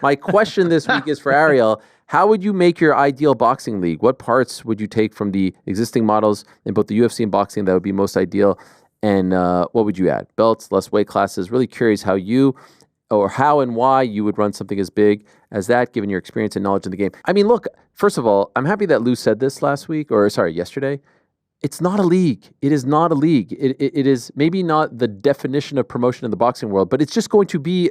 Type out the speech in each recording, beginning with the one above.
My question this week is for Ariel. How would you make your ideal boxing league? What parts would you take from the existing models in both the UFC and boxing that would be most ideal? And what would you add? Belts, less weight classes. Really curious how and why you would run something as big as that, given your experience and knowledge in the game. I mean, look, first of all, I'm happy that Lou said this yesterday. It's not a league. It is not a league. It is maybe not the definition of promotion in the boxing world, but it's just going to be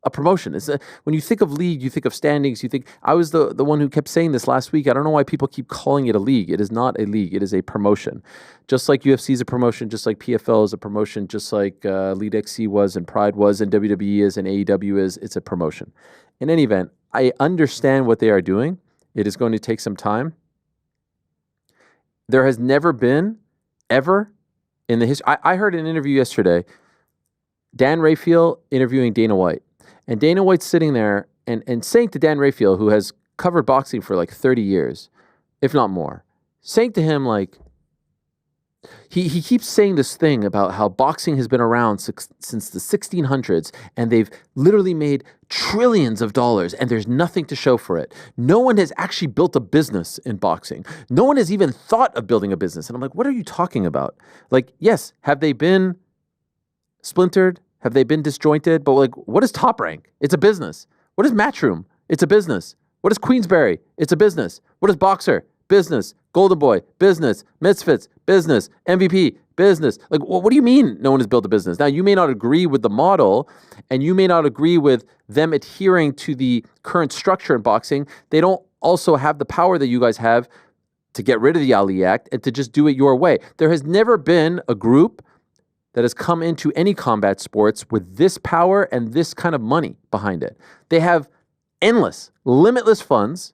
a promotion. When you think of league, you think of standings. I was the one who kept saying this last week. I don't know why people keep calling it a league. It is not a league. It is a promotion. Just like UFC is a promotion, just like PFL is a promotion, just like Lead XC was and Pride was and WWE is and AEW is, it's a promotion. In any event, I understand what they are doing. It is going to take some time. There has never been, ever, in the history. I heard an interview yesterday, Dan Rafael interviewing Dana White. And Dana White's sitting there and saying to Dan Rafael, who has covered boxing for like 30 years, if not more, saying to him like, he keeps saying this thing about how boxing has been around since the 1600s and they've literally made trillions of dollars and there's nothing to show for it. No one has actually built a business in boxing. No one has even thought of building a business. And I'm like, what are you talking about? Like, yes, have they been splintered? Have they been disjointed? But like, what is Top Rank? It's a business. What is Matchroom? It's a business. What is Queensberry? It's a business. What is Boxer? Business. Golden Boy? Business. Misfits? Business. MVP? Business. Like, what do you mean no one has built a business? Now, you may not agree with the model, and you may not agree with them adhering to the current structure in boxing. They don't also have the power that you guys have to get rid of the Ali Act and to just do it your way. There has never been a group that has come into any combat sports with this power and this kind of money behind it. They have endless, limitless funds.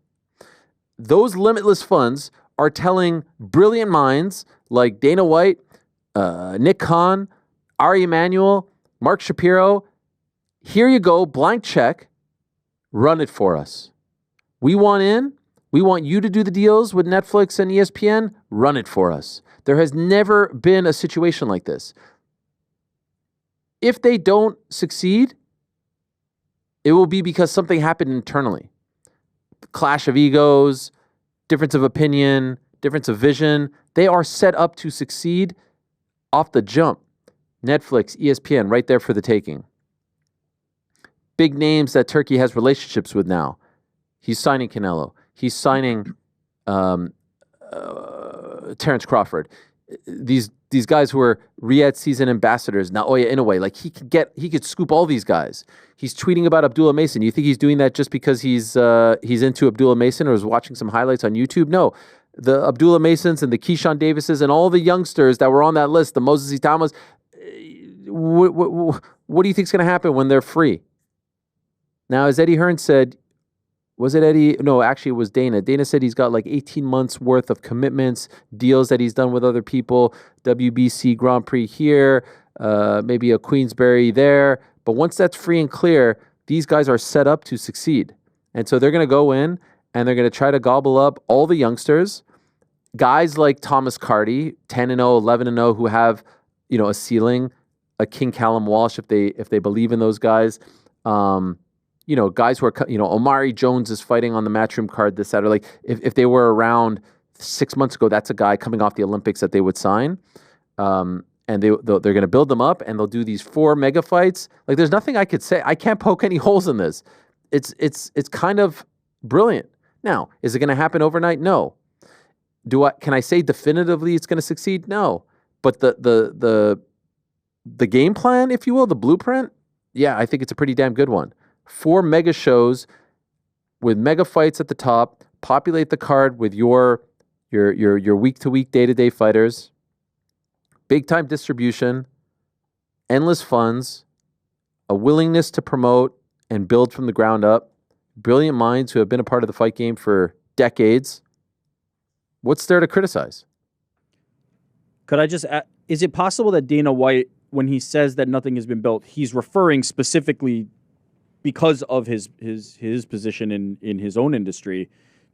Those limitless funds are telling brilliant minds like Dana White, Nick Khan, Ari Emanuel, Mark Shapiro, here you go, blank check, run it for us. We want in. We want you to do the deals with Netflix and ESPN. Run it for us. There has never been a situation like this. If they don't succeed, it will be because something happened internally. Clash of egos, difference of opinion, difference of vision. They are set up to succeed off the jump. Netflix, ESPN, right there for the taking. Big names that Turki has relationships with now. He's signing Canelo. He's signing Terrence Crawford. These guys who are Riyadh season ambassadors, Naoya Inoue, like he could scoop all these guys. He's tweeting about Abdullah Mason. You think he's doing that just because he's into Abdullah Mason or is watching some highlights on YouTube? No. The Abdullah Masons and the Keyshawn Davises and all the youngsters that were on that list, the Moses Itamas, what do you think is going to happen when they're free? Now, as Eddie Hearn said, was it Eddie? No, actually it was Dana. Dana said he's got like 18 months worth of commitments, deals that he's done with other people, WBC Grand Prix here, maybe a Queensberry there. But once that's free and clear, these guys are set up to succeed. And so they're going to go in and they're going to try to gobble up all the youngsters, guys like Thomas Carty, 10-0, 11-0, who have, a ceiling, a King Callum Walsh if they believe in those guys. Guys who are, Omari Jones is fighting on the Matchroom card this Saturday. Like, if they were around 6 months ago, that's a guy coming off the Olympics that they would sign. And they're going to build them up, and they'll do these 4 mega fights. Like, there's nothing I could say. I can't poke any holes in this. It's kind of brilliant. Now, is it going to happen overnight? No. Can I say definitively it's going to succeed? No. But the game plan, if you will, the blueprint, yeah, I think it's a pretty damn good one. 4 mega shows with mega fights at the top, populate the card with your week-to-week, day-to-day fighters, big-time distribution, endless funds, a willingness to promote and build from the ground up, brilliant minds who have been a part of the fight game for decades. What's there to criticize? Could I just add, is it possible that Dana White, when he says that nothing has been built, he's referring specifically because of his position in his own industry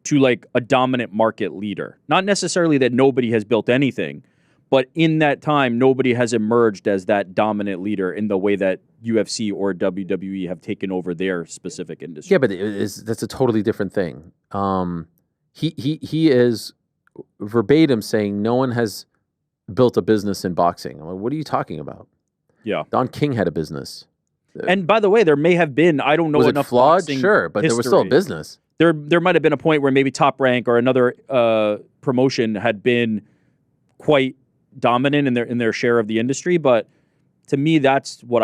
to like a dominant market leader? Not necessarily that nobody has built anything, But in that time, nobody has emerged as that dominant leader in the way that UFC or WWE have taken over their specific industry. Yeah, but that's a totally different thing. He is verbatim saying no one has built a business in boxing. I'm like, what are you talking about? Yeah. Don King had a business. And by the way, there may have been, I don't know Was enough it flawed? boxing Sure, but there was still a history. business. There might have been a point where maybe Top Rank or another promotion had been quite dominant in their share of the industry, but to me, that's what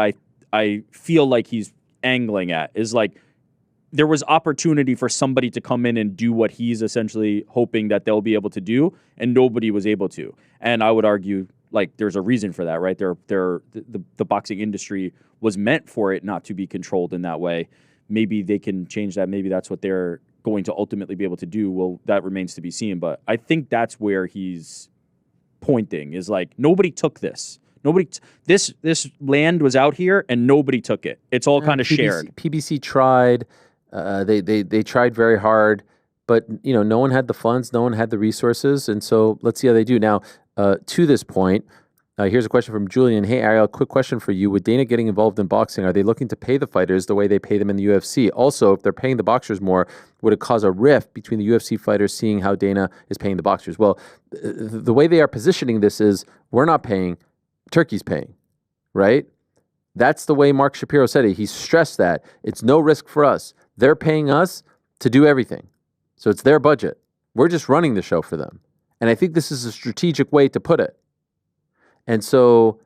I feel like he's angling at, is like there was opportunity for somebody to come in and do what he's essentially hoping that they'll be able to do, and nobody was able to. And I would argue, like, there's a reason for that, right? The boxing industry was meant for it not to be controlled in that way. Maybe they can change that. Maybe that's what they're going to ultimately be able to do. Well, that remains to be seen. But I think that's where he's pointing, is like, nobody took this. This land was out here and nobody took it. It's all kind of shared. PBC tried. They tried very hard, but no one had the funds, no one had the resources, and so let's see how they do. Now, to this point, here's a question from Julian. Hey, Ariel, quick question for you. With Dana getting involved in boxing, are they looking to pay the fighters the way they pay them in the UFC? Also, if they're paying the boxers more, would it cause a rift between the UFC fighters seeing how Dana is paying the boxers? Well, the way they are positioning this is, we're not paying, Turkey's paying, right? That's the way Mark Shapiro said it. He stressed that. It's no risk for us. They're paying us to do everything. So it's their budget. We're just running the show for them. And I think this is a strategic way to put it. And so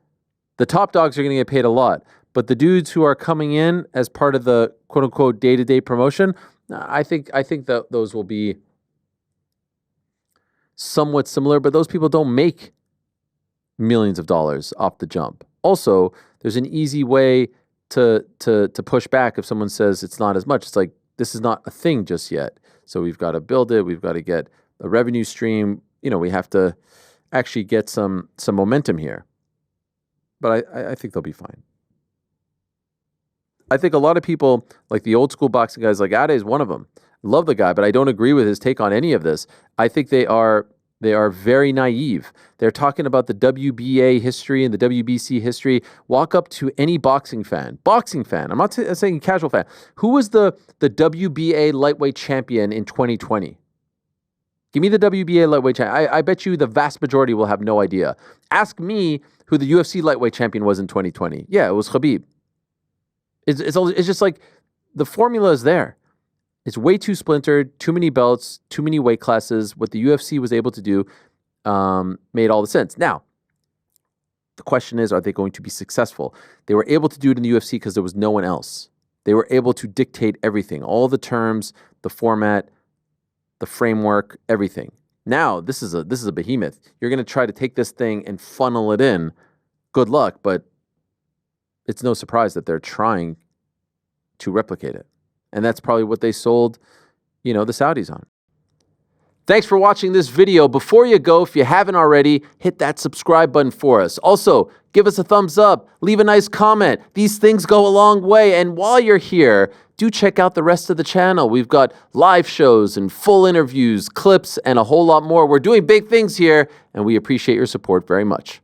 the top dogs are going to get paid a lot. But the dudes who are coming in as part of the quote-unquote day-to-day promotion, I think that those will be somewhat similar. But those people don't make millions of dollars off the jump. Also, there's an easy way to push back if someone says it's not as much. It's like, this is not a thing just yet. So we've got to build it. We've got to get a revenue stream. We have to actually get some momentum here. But I think they'll be fine. I think a lot of people, like the old school boxing guys, like Ade is one of them. Love the guy, but I don't agree with his take on any of this. I think they are very naive. They're talking about the WBA history and the WBC history. Walk up to any boxing fan. I'm not saying casual fan. Who was the WBA lightweight champion in 2020? Give me the WBA lightweight champion. I bet you the vast majority will have no idea. Ask me who the UFC lightweight champion was in 2020. Yeah, it was Khabib. It's just like the formula is there. It's way too splintered, too many belts, too many weight classes. What the UFC was able to do made all the sense. Now, the question is, are they going to be successful? They were able to do it in the UFC because there was no one else. They were able to dictate everything, all the terms, the format, the framework, everything. Now, this is a behemoth. You're going to try to take this thing and funnel it in. Good luck, but it's no surprise that they're trying to replicate it. And that's probably what they sold, the Saudis on. Thanks for watching this video. Before you go, if you haven't already, hit that subscribe button for us. Also, give us a thumbs up, leave a nice comment. These things go a long way. And while you're here, do check out the rest of the channel. We've got live shows and full interviews, clips, and a whole lot more. We're doing big things here, and we appreciate your support very much.